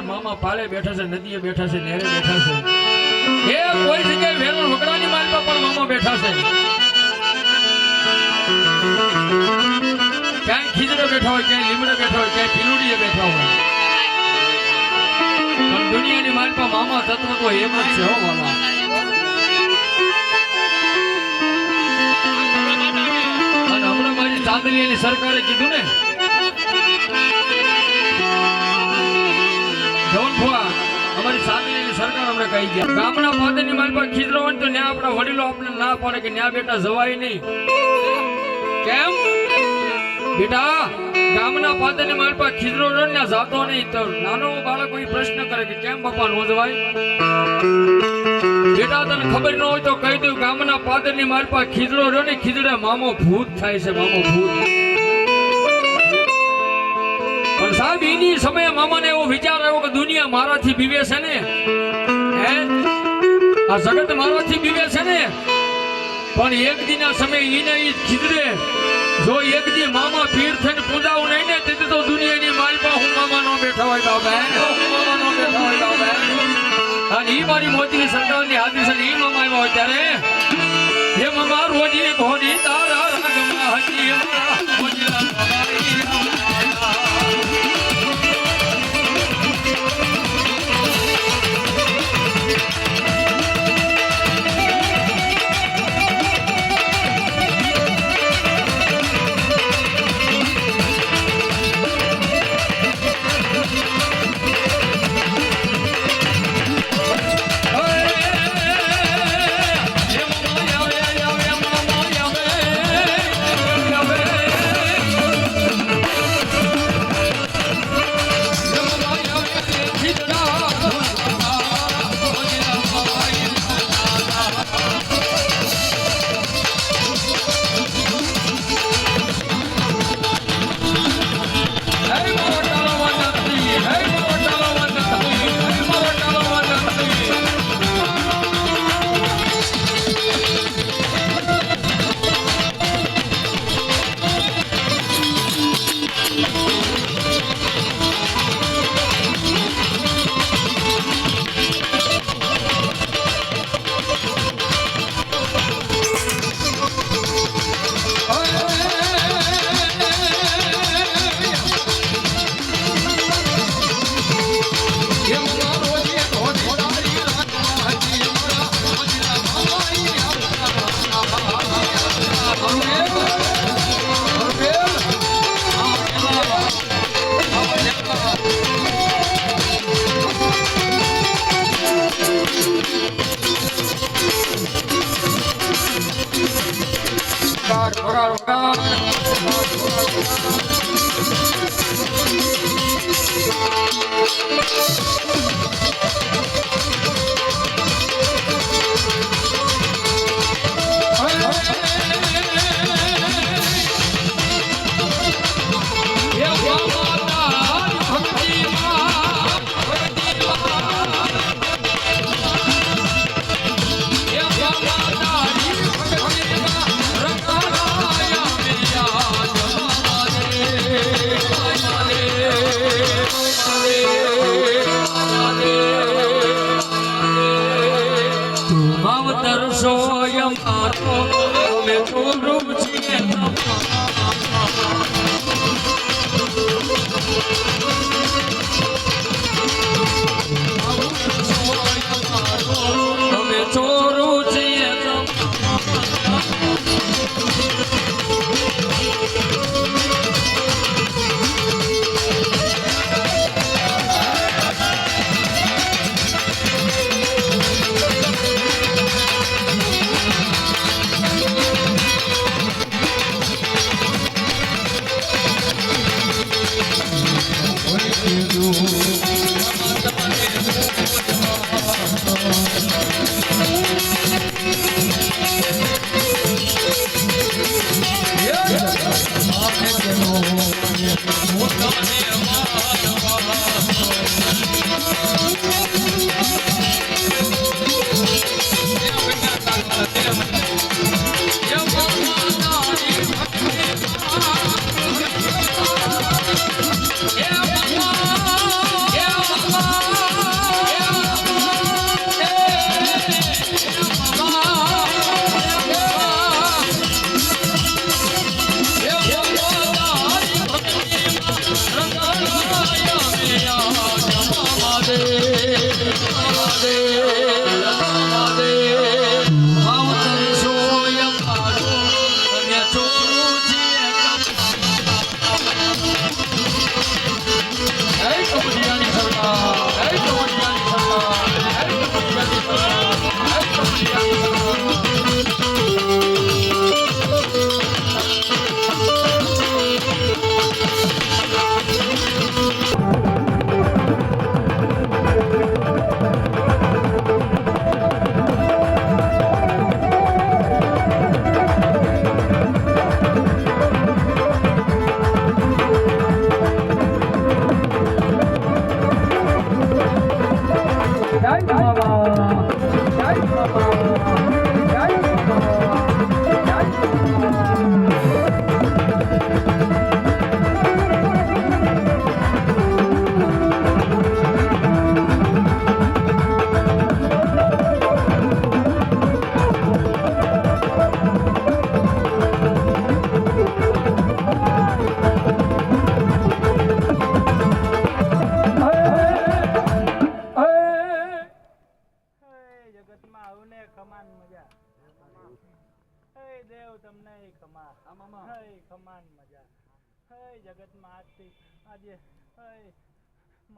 મામા પાળે બેઠા છે, નદીએ બેઠા છે, નેરે બેઠા છે, એ કોઈ જગ્યાએ વેરણ વગડાની માલમાં પણ મામા બેઠા છે, ક્યાંય ખીજડે બેઠા હોય, ક્યાંય લીમડે બેઠા હોય, ક્યાંય પીલુડીએ બેઠા હોય, પણ દુનિયાની માલમાં મામા તત્વ તો એમ જ છે. હો મામા અને હમણાં મારી ચાંદલીની સરકારે કીધું ને અમારી સામેની સરકાર અમને કહી ગયા ગામના પાદરની માલ પર ખીજરો હોય તો ન્યા આપણા વડીલો આપણે ના પડે કે ન્યા બેટા જવાય નહીં. કેમ બેટા ગામના પાદરની માલ પર ખીજરો હોય ને જાતો નહીં તો નાનો બાળક કોઈ પ્રશ્ન કરે કે કેમ બાપા નો જવાય. બેટા તને ખબર ન હોય તો કહી દઉં ગામના પાદરની માલ પર ખીજરો રહ્યો ને ખીજડે મામો ભૂત થાય છે. મામો ભૂત પણ સાહેબ એની સમયે મામાને એવો વિચાર આવ્યો કે દુનિયા મારાથી બીવે છે ને, હે આ જગત મારાથી બીવે છે ને, પણ એક દિના સમય એને ઈ ખીજડે જો એક દી મામા પીર થઈને પૂજાવું નહીં ને તેથી તો દુનિયાની માલપા હું મામા નો બેઠા હોય બાબા, હું મામા નો બેઠા હોય બાબા. અને ઈ મારી મોદીની સરકારની હાજરી છે ઈ મામા આવ્યા હોય ત્યારે હે મામા રોજી ઘોડી તારા રાગમાં હજી મોજીલા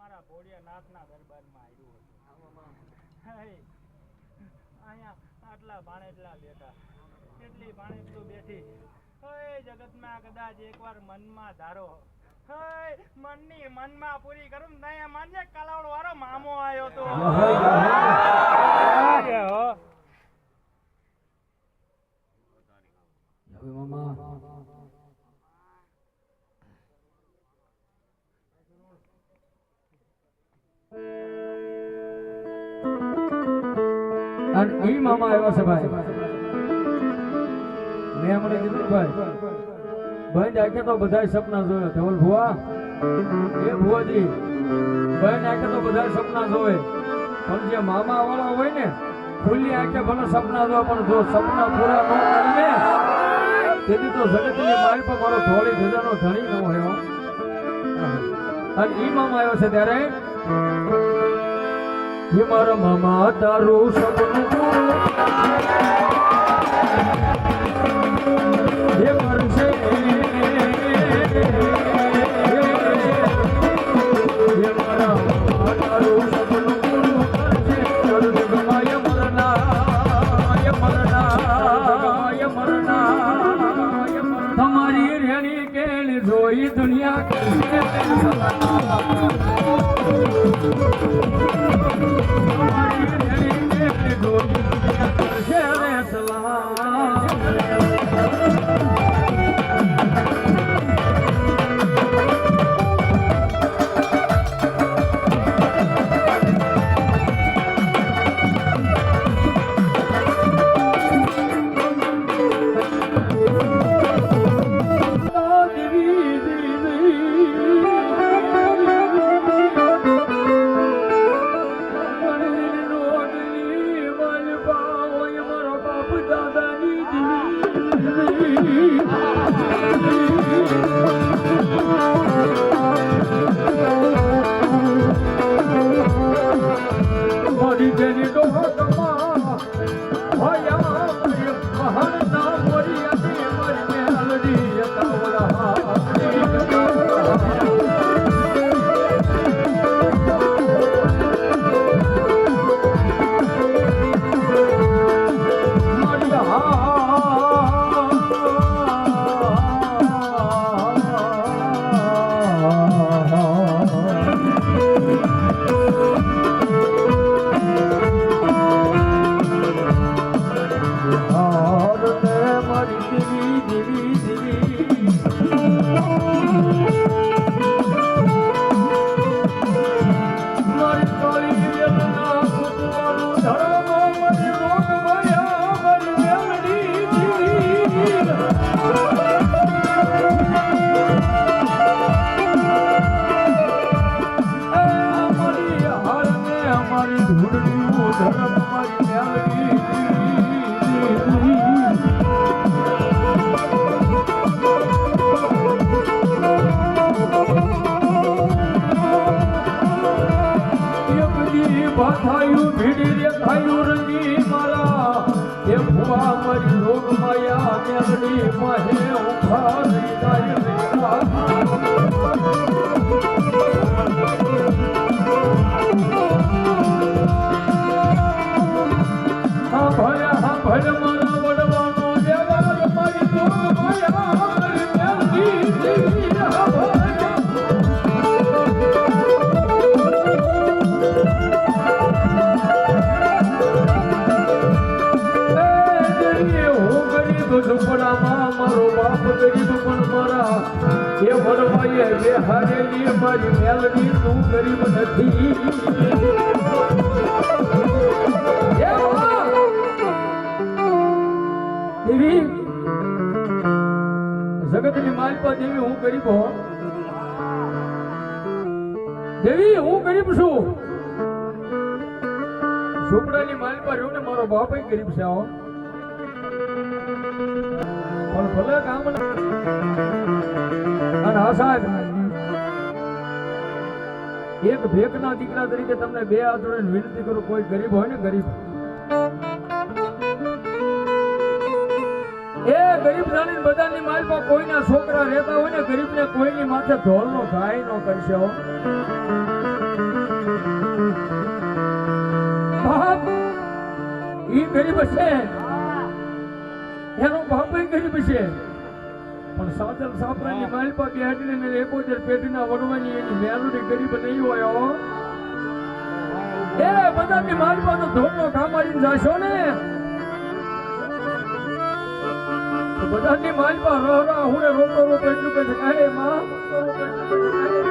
મારા ભોળિયા નાથના દરબારમાં આવ્યું અહીંયા આટલા ભાણેટલા બેઠા એટલી ભાણેટલું બેઠી જગતમાં કદાચ એકવાર મનમાં ધારો મનની મનમાં પૂરી કરું નહીં માન્ય કલાવડ વાળો મામો આવ્યો તો અને ઈ મામા આવ્યા છે ભાઈ મેં હમણાં કીધું ભાઈ ભાઈ નાખે તો બધા સપના જોયો ધવલ ભુવા એ ભુવાજી ભાઈ નાખે તો બધા સપના જોવે પણ જે મામા વાળો હોય ને ખુલ્લી આંખે ભલે સપના જોવે પણ જો સપના પૂરા ન કરે તેથી તો જગતની મારી પર મારો ધોળી ધજાનો ધણી ન હોય અને ઈ મામા આવ્યો છે ત્યારે ये मारा मामा तारू सपन ये मरसे ये मारा मामा तारू सपन दर्द गमाया मरना हमारी रेणी के जोई दुनिया થાયું ભીડી રે થાયું રંગી મારા એ ભુવા મારી રોગ માયા મેલડી માહે ઉભા રહી જાય રે હા ભયા મારા વડવાનો દેવા મારી રોગ માયા મારી મેલડી હા ભયા ઝુંપડામાં મારો બાપ ગરીબ પણ મારા એ વડવાએ બે હારેલી મારી મેલડી તું ગરીબ નથી દેવી જગતની માલપા દેવી હું ગરીબ હો દેવી હું ગરીબ છું ઝુંપડાની માલપા રહ્યો ને મારો બાપ ગરીબ છે હો પણ ભલે કામ અને હા સાહેબ એક ભેખના દીકરા તરીકે તમને બે હાથ જોડીને વિનંતી કરું કોઈ ગરીબ હોય ને ગરીબ એ ગરીબ જાણીને બધાની માલમાં કોઈના છોકરા રહેતા હોય ને ગરીબને કોઈની માથે ઢોલનો ઘાય ન કરશે હો બાપ ઈ ગરીબ છે એનો બાપ ગરીબ છે પણ સાચલ સાપરાની માલપા બેઠીને ને એકોતેર પેઢીના વડવાની એની મેલડી ગરીબ નહીં હોય હો એ બધાની માલપા તો ધોરનો કામાડીને જાશો ને બધાની માલપા રહરા હું રોતો રોતો એટલું કહે છે કાહે માં રોતો રોતો એટલું કહે છે